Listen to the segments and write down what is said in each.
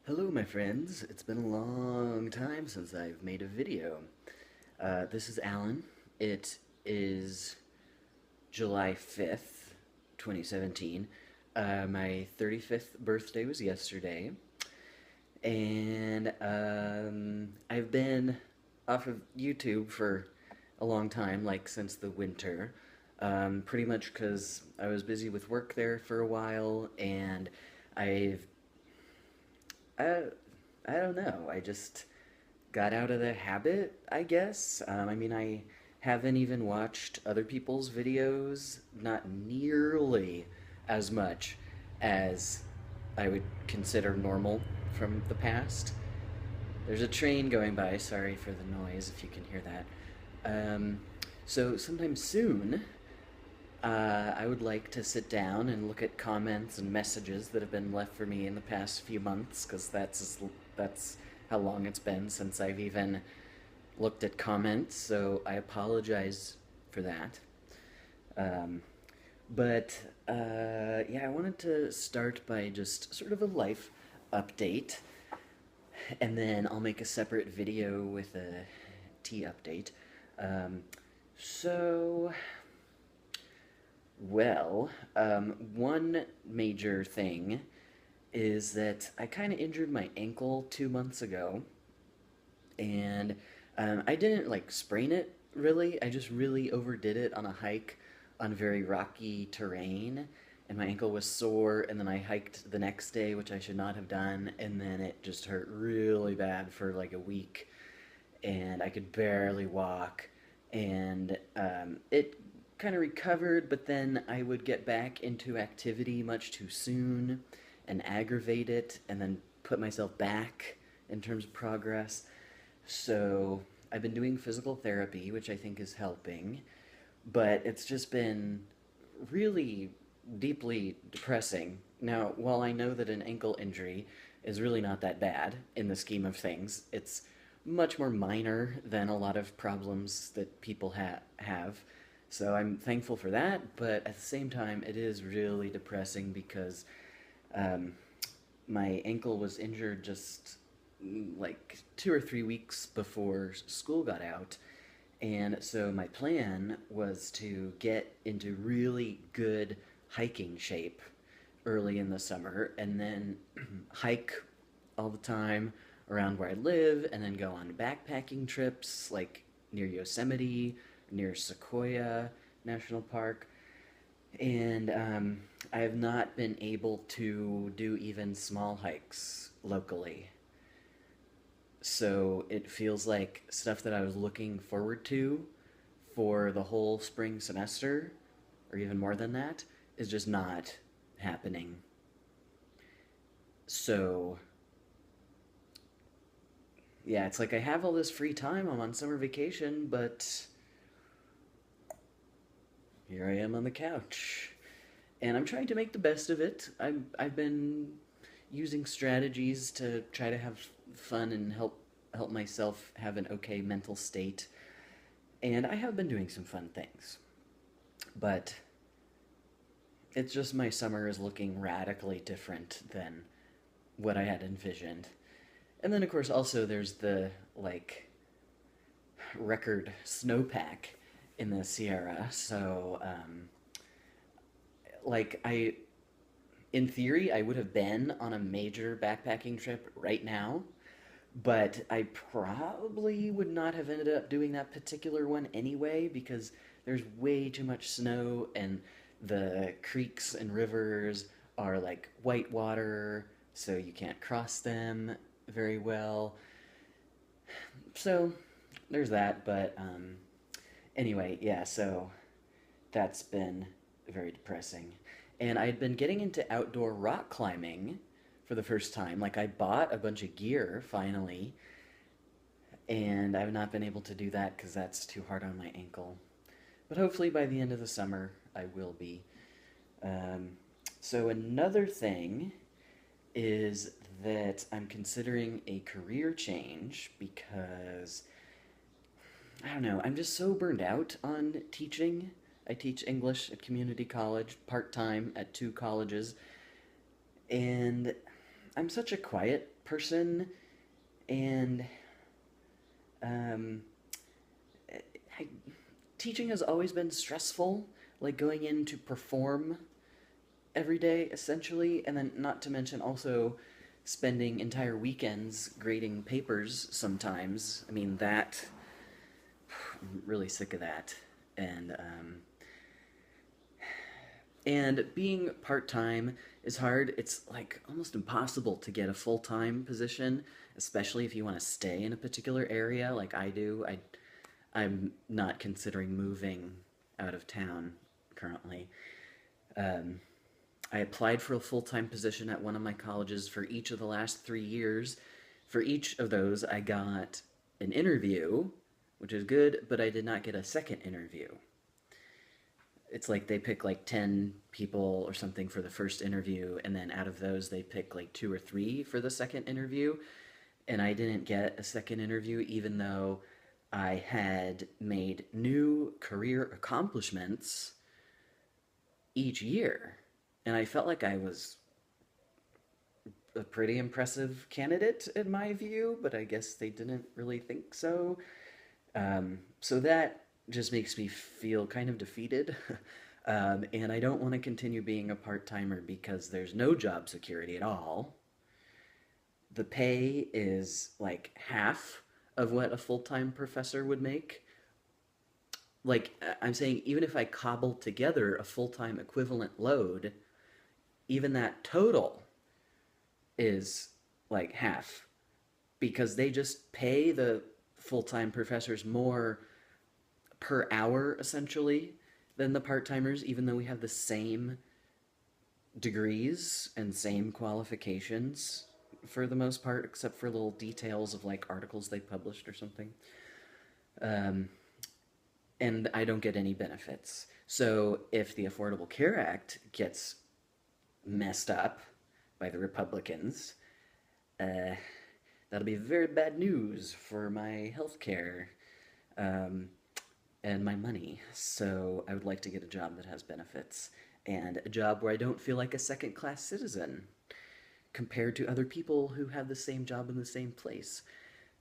Hello, my friends. It's been a long time since I've made a video. This is Alan. It is July 5th, 2017. My 35th birthday was yesterday, and I've been off of YouTube for a long time, like since the winter. Pretty much because I was busy with work there for a while, and I've I, I don't know. I just got out of the habit, I guess. I haven't even watched other people's videos, not nearly as much as I would consider normal from the past. There's a train going by. Sorry for the noise if you can hear that. Um, so, sometime soon, I would like to sit down and look at comments and messages that have been left for me in the past few months, because that's how long it's been since I've even looked at comments. So I apologize for that. Um, but yeah, I wanted to start by just sort of a life update, and then I'll make a separate video with a tea update. Um, so one major thing is that I kind of injured my ankle 2 months ago, and I didn't like sprain it really. I just really overdid it on a hike on very rocky terrain, and my ankle was sore. And then I hiked the next day, which I should not have done, and then it just hurt really bad for like a week, and I could barely walk. And it kind of recovered, but then I would get back into activity much too soon and aggravate it, and then put myself back in terms of progress. So I've been doing physical therapy, which I think is helping, but it's just been really deeply depressing. Now, while I know that an ankle injury is really not that bad in the scheme of things, it's much more minor than a lot of problems that people have. So I'm thankful for that, but at the same time, it is really depressing because um, my ankle was injured just like 2 or 3 weeks before school got out. And so my plan was to get into really good hiking shape early in the summer, and then hike all the time around where I live, and then go on backpacking trips like near Yosemite, near Sequoia National Park. And I have not been able to do even small hikes locally. So it feels like stuff that I was looking forward to for the whole spring semester, or even more than that, is just not happening. So, yeah, it's like I have all this free time. I'm on summer vacation, but here I am on the couch. And I'm trying to make the best of it. I've been using strategies to try to have fun and help myself have an okay mental state. And I have been doing some fun things. But it's just my summer is looking radically different than what I had envisioned. And then of course also there's the like record snowpack in the Sierra. So like I in theory I would have been on a major backpacking trip right now, but I probably would not have ended up doing that particular one anyway because there's way too much snow, and the creeks and rivers are like white water, so you can't cross them very well. So there's that, but anyway, yeah, so that's been very depressing. And I'd been getting into outdoor rock climbing for the first time. Like, I bought a bunch of gear finally, and I've not been able to do that because that's too hard on my ankle. But hopefully by the end of the summer, I will be. Um, so, another thing is that I'm considering a career change because I don't know, I'm just so burned out on teaching. I teach English at community college part time at two colleges, and I'm such a quiet person, and um, I, teaching has always been stressful, like going in to perform every day essentially, and then not to mention also spending entire weekends grading papers sometimes. I mean, that, I'm really sick of that. And and being part-time is hard. It's like almost impossible to get a full-time position, especially if you want to stay in a particular area like I do. I'm not considering moving out of town currently. Um, I applied for a full time position at one of my colleges for each of the last 3 years. For each of those, I got an interview, which is good, but I did not get a second interview. It's like they pick like 10 people or something for the first interview, and then out of those, they pick like two or three for the second interview. And I didn't get a second interview, even though I had made new career accomplishments each year. And I felt like I was a pretty impressive candidate in my view, but I guess they didn't really think so. So that just makes me feel kind of defeated. And I don't want to continue being a part timer because there's no job security at all. The pay is like half of what a full time professor would make. Like, I'm saying, even if I cobble together a full time equivalent load, even that total is like half because they just pay the full time professors more per hour essentially than the part timers, even though we have the same degrees and same qualifications for the most part, except for little details of like articles they published or something. Um, and I don't get any benefits. So if the Affordable Care Act gets messed up by the Republicans, uh, that'll be very bad news for my health care um, and my money. So I would like to get a job that has benefits and a job where I don't feel like a second class citizen compared to other people who have the same job in the same place.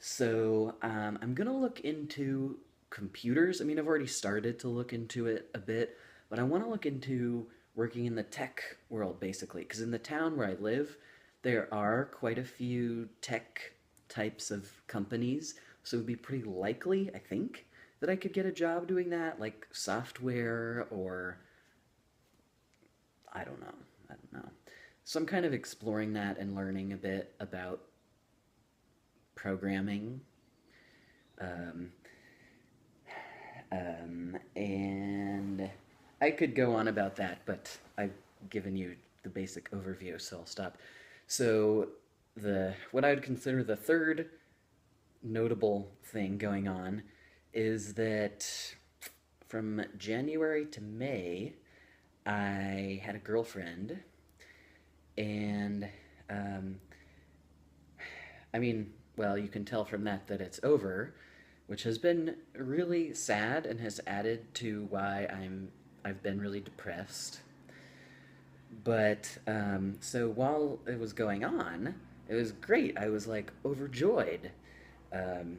So I'm going to look into computers. I mean, I've already started to look into it a bit, but I want to look into working in the tech world basically, because in the town where I live, there are quite a few tech types of companies. So it would be pretty likely, I think, that I could get a job doing that, like software or I don't know. I don't know. So I'm kind of exploring that and learning a bit about programming. Um, and I could go on about that, but I've given you the basic overview, so I'll stop. So the what I would consider the third notable thing going on is that from January to May, I had a girlfriend, and um, I mean, well, you can tell from that that it's over, which has been really sad and has added to why I've been really depressed. But so while it was going on, it was great. I was like overjoyed. Um,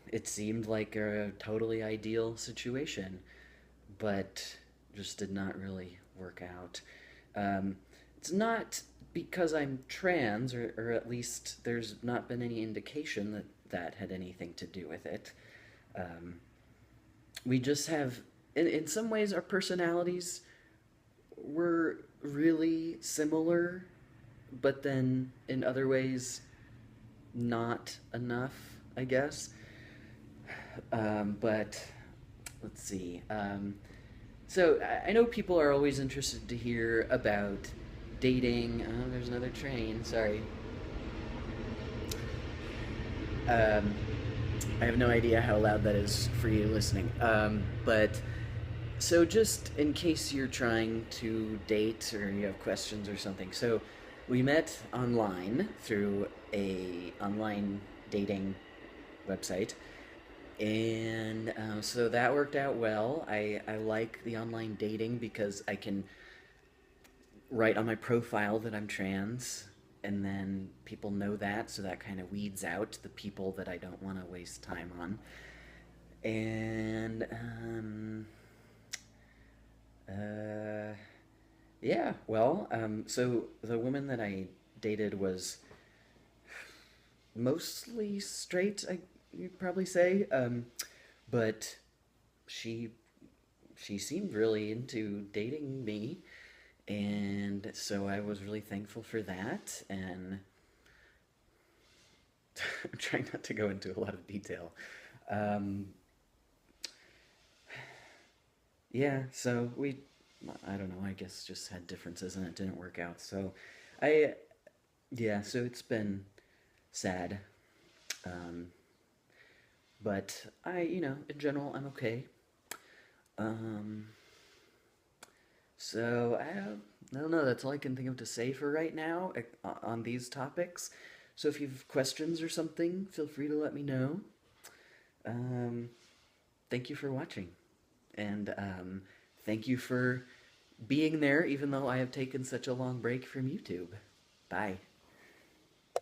it seemed like a totally ideal situation, but just did not really work out. Um, it's not because I'm trans, or at least there's not been any indication that that had anything to do with it. Um, we just have, in some ways, our personalities were really similar, but then in other ways, not enough, I guess. But let's see. So I know people are always interested to hear about dating. Oh, there's another train. Sorry. Um, I have no idea how loud that is for you listening. But so just in case you're trying to date or you have questions or something. So we met online through a online dating website, and so that worked out well. I like the online dating because I can write on my profile that I'm trans, and then people know that, so that kind of weeds out the people that I don't want to waste time on. And uh, yeah, well, so the woman that I dated was mostly straight, you'd probably say, but she she seemed really into dating me, and so I was really thankful for that. And I'm trying not to go into a lot of detail. Um, yeah, so I don't know, I guess just had differences and it didn't work out. So I, yeah, so it's been sad. Um, but in general, I'm okay. Um, so I don't know. That's all I can think of to say for right now on these topics. So if you have questions or something, feel free to let me know. Um, Thank you for watching, and thank you for being there, even though I have taken such a long break from YouTube. Bye.